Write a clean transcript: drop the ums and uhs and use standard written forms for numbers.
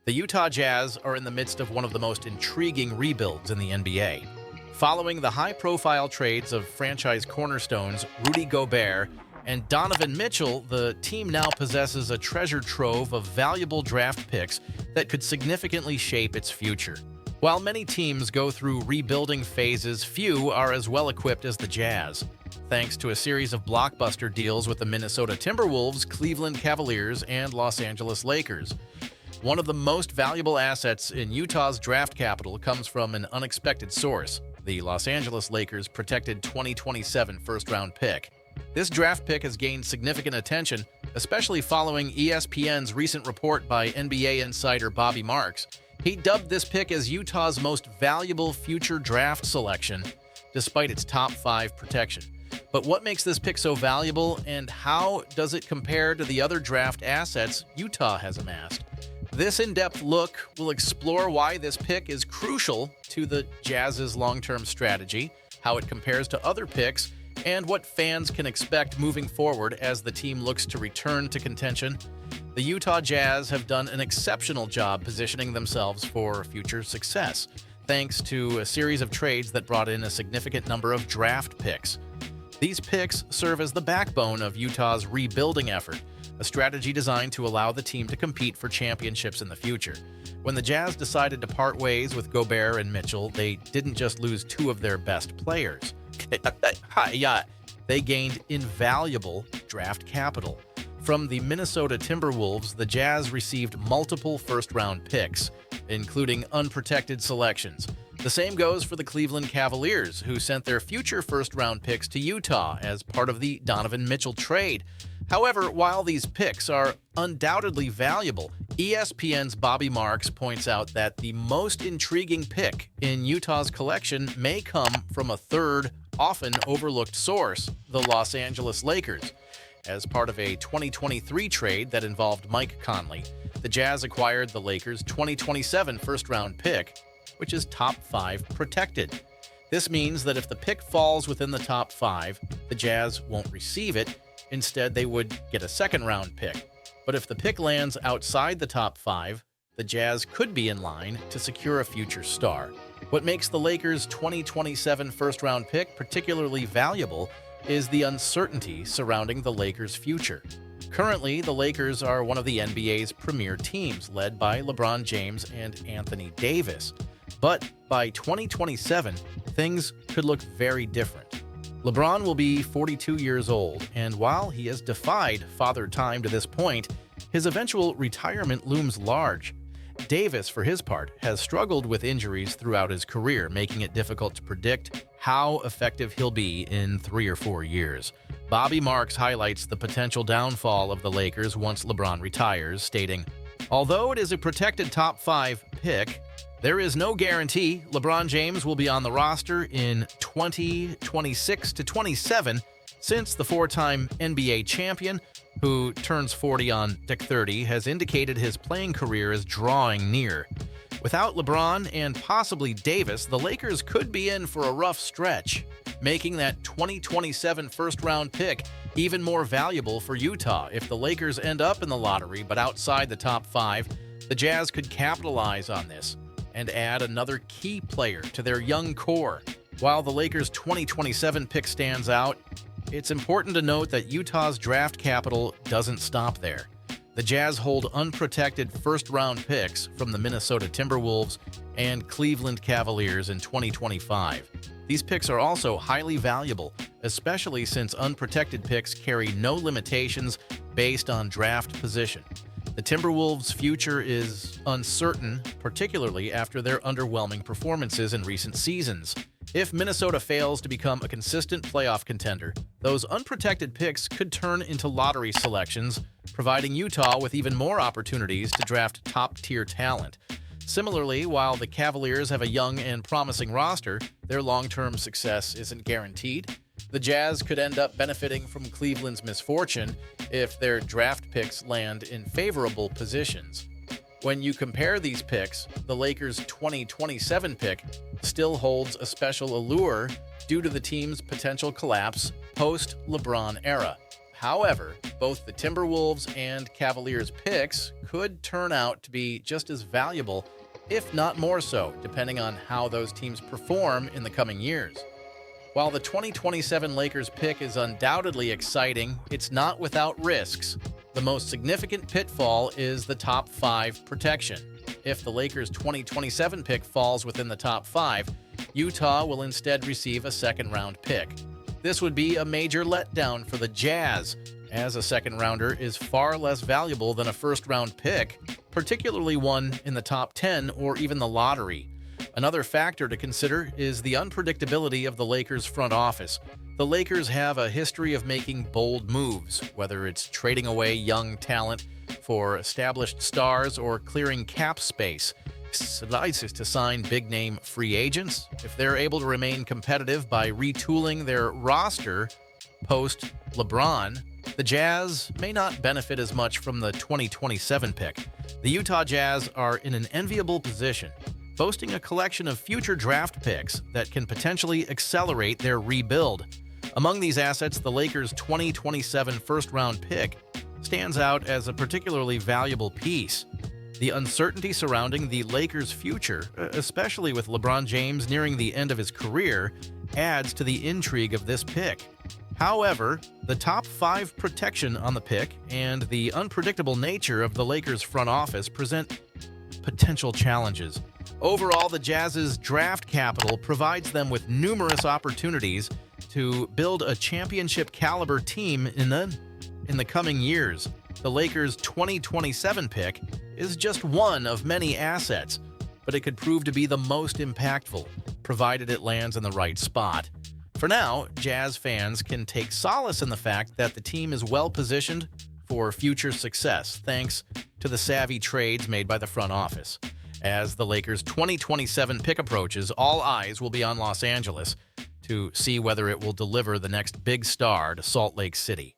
The Utah Jazz are in the midst of one of the most intriguing rebuilds in the NBA. Following the high-profile trades of franchise cornerstones Rudy Gobert and Donovan Mitchell, the team now possesses a treasure trove of valuable draft picks that could significantly shape its future. While many teams go through rebuilding phases, few are as well equipped as the Jazz, thanks to a series of blockbuster deals with the Minnesota Timberwolves, Cleveland Cavaliers, and Los Angeles Lakers. One of the most valuable assets in Utah's draft capital comes from an unexpected source, the Los Angeles Lakers' protected 2027 first-round pick. This draft pick has gained significant attention, especially following ESPN's recent report by NBA insider Bobby Marks. He dubbed this pick as Utah's most valuable future draft selection, despite its top 5 protection. But what makes this pick so valuable, and how does it compare to the other draft assets Utah has amassed? This in-depth look will explore why this pick is crucial to the Jazz's long-term strategy, how it compares to other picks, and what fans can expect moving forward as the team looks to return to contention. The Utah Jazz have done an exceptional job positioning themselves for future success, thanks to a series of trades that brought in a significant number of draft picks. These picks serve as the backbone of Utah's rebuilding effort, a strategy designed to allow the team to compete for championships in the future. When the Jazz decided to part ways with Gobert and Mitchell, they didn't just lose 2 of their best players. They gained invaluable draft capital. From the Minnesota Timberwolves, the Jazz received multiple first-round picks, including unprotected selections. The same goes for the Cleveland Cavaliers, who sent their future first-round picks to Utah as part of the Donovan Mitchell trade. However, while these picks are undoubtedly valuable, ESPN's Bobby Marks points out that the most intriguing pick in Utah's collection may come from a third, often overlooked source, the Los Angeles Lakers. As part of a 2023 trade that involved Mike Conley, the Jazz acquired the Lakers' 2027 first-round pick, which is top 5 protected. This means that if the pick falls within the top 5, the Jazz won't receive it. Instead, they would get a second-round pick. But if the pick lands outside the top 5, the Jazz could be in line to secure a future star. What makes the Lakers' 2027 first-round pick particularly valuable is the uncertainty surrounding the Lakers' future. Currently, the Lakers are one of the NBA's premier teams, led by LeBron James and Anthony Davis. But by 2027, things could look very different. LeBron will be 42 years old, and while he has defied Father Time to this point, his eventual retirement looms large. Davis, for his part, has struggled with injuries throughout his career, making it difficult to predict how effective he'll be in 3 or 4 years. Bobby Marks highlights the potential downfall of the Lakers once LeBron retires, stating, "Although it is a protected top 5 pick, there is no guarantee LeBron James will be on the roster in 2026 to 27, since the 4-time NBA champion, who turns 40 on Deck 30, has indicated his playing career is drawing near. Without LeBron and possibly Davis, the Lakers could be in for a rough stretch, making that 2027 first-round pick even more valuable for Utah. If the Lakers end up in the lottery but outside the top 5, the Jazz could capitalize on this and add another key player to their young core. While the Lakers' 2027 pick stands out, it's important to note that Utah's draft capital doesn't stop there. The Jazz hold unprotected first-round picks from the Minnesota Timberwolves and Cleveland Cavaliers in 2025. These picks are also highly valuable, especially since unprotected picks carry no limitations based on draft position. The Timberwolves' future is uncertain, particularly after their underwhelming performances in recent seasons. If Minnesota fails to become a consistent playoff contender, those unprotected picks could turn into lottery selections, providing Utah with even more opportunities to draft top-tier talent. Similarly, while the Cavaliers have a young and promising roster, their long-term success isn't guaranteed. The Jazz could end up benefiting from Cleveland's misfortune if their draft picks land in favorable positions. When you compare these picks, the Lakers' 2027 pick still holds a special allure due to the team's potential collapse post-LeBron era. However, both the Timberwolves and Cavaliers picks could turn out to be just as valuable, if not more so, depending on how those teams perform in the coming years. While the 2027 Lakers pick is undoubtedly exciting, it's not without risks. The most significant pitfall is the top 5 protection. If the Lakers' 2027 pick falls within the top 5, Utah will instead receive a second-round pick. This would be a major letdown for the Jazz, as a second-rounder is far less valuable than a first-round pick, particularly one in the top 10 or even the lottery. Another factor to consider is the unpredictability of the Lakers' front office. The Lakers have a history of making bold moves, whether it's trading away young talent for established stars or clearing cap space. Suffices to sign big-name free agents. If they're able to remain competitive by retooling their roster post-LeBron, the Jazz may not benefit as much from the 2027 pick. The Utah Jazz are in an enviable position, boasting a collection of future draft picks that can potentially accelerate their rebuild. Among these assets, the Lakers' 2027 first-round pick stands out as a particularly valuable piece. The uncertainty surrounding the Lakers' future, especially with LeBron James nearing the end of his career, adds to the intrigue of this pick. However, the top 5 protection on the pick and the unpredictable nature of the Lakers' front office present potential challenges. Overall, the Jazz's draft capital provides them with numerous opportunities to build a championship-caliber team in the coming years. The Lakers' 2027 pick is just one of many assets, but it could prove to be the most impactful, provided it lands in the right spot. For now, Jazz fans can take solace in the fact that the team is well-positioned for future success, thanks to the savvy trades made by the front office. As the Lakers' 2027 pick approaches, all eyes will be on Los Angeles to see whether it will deliver the next big star to Salt Lake City.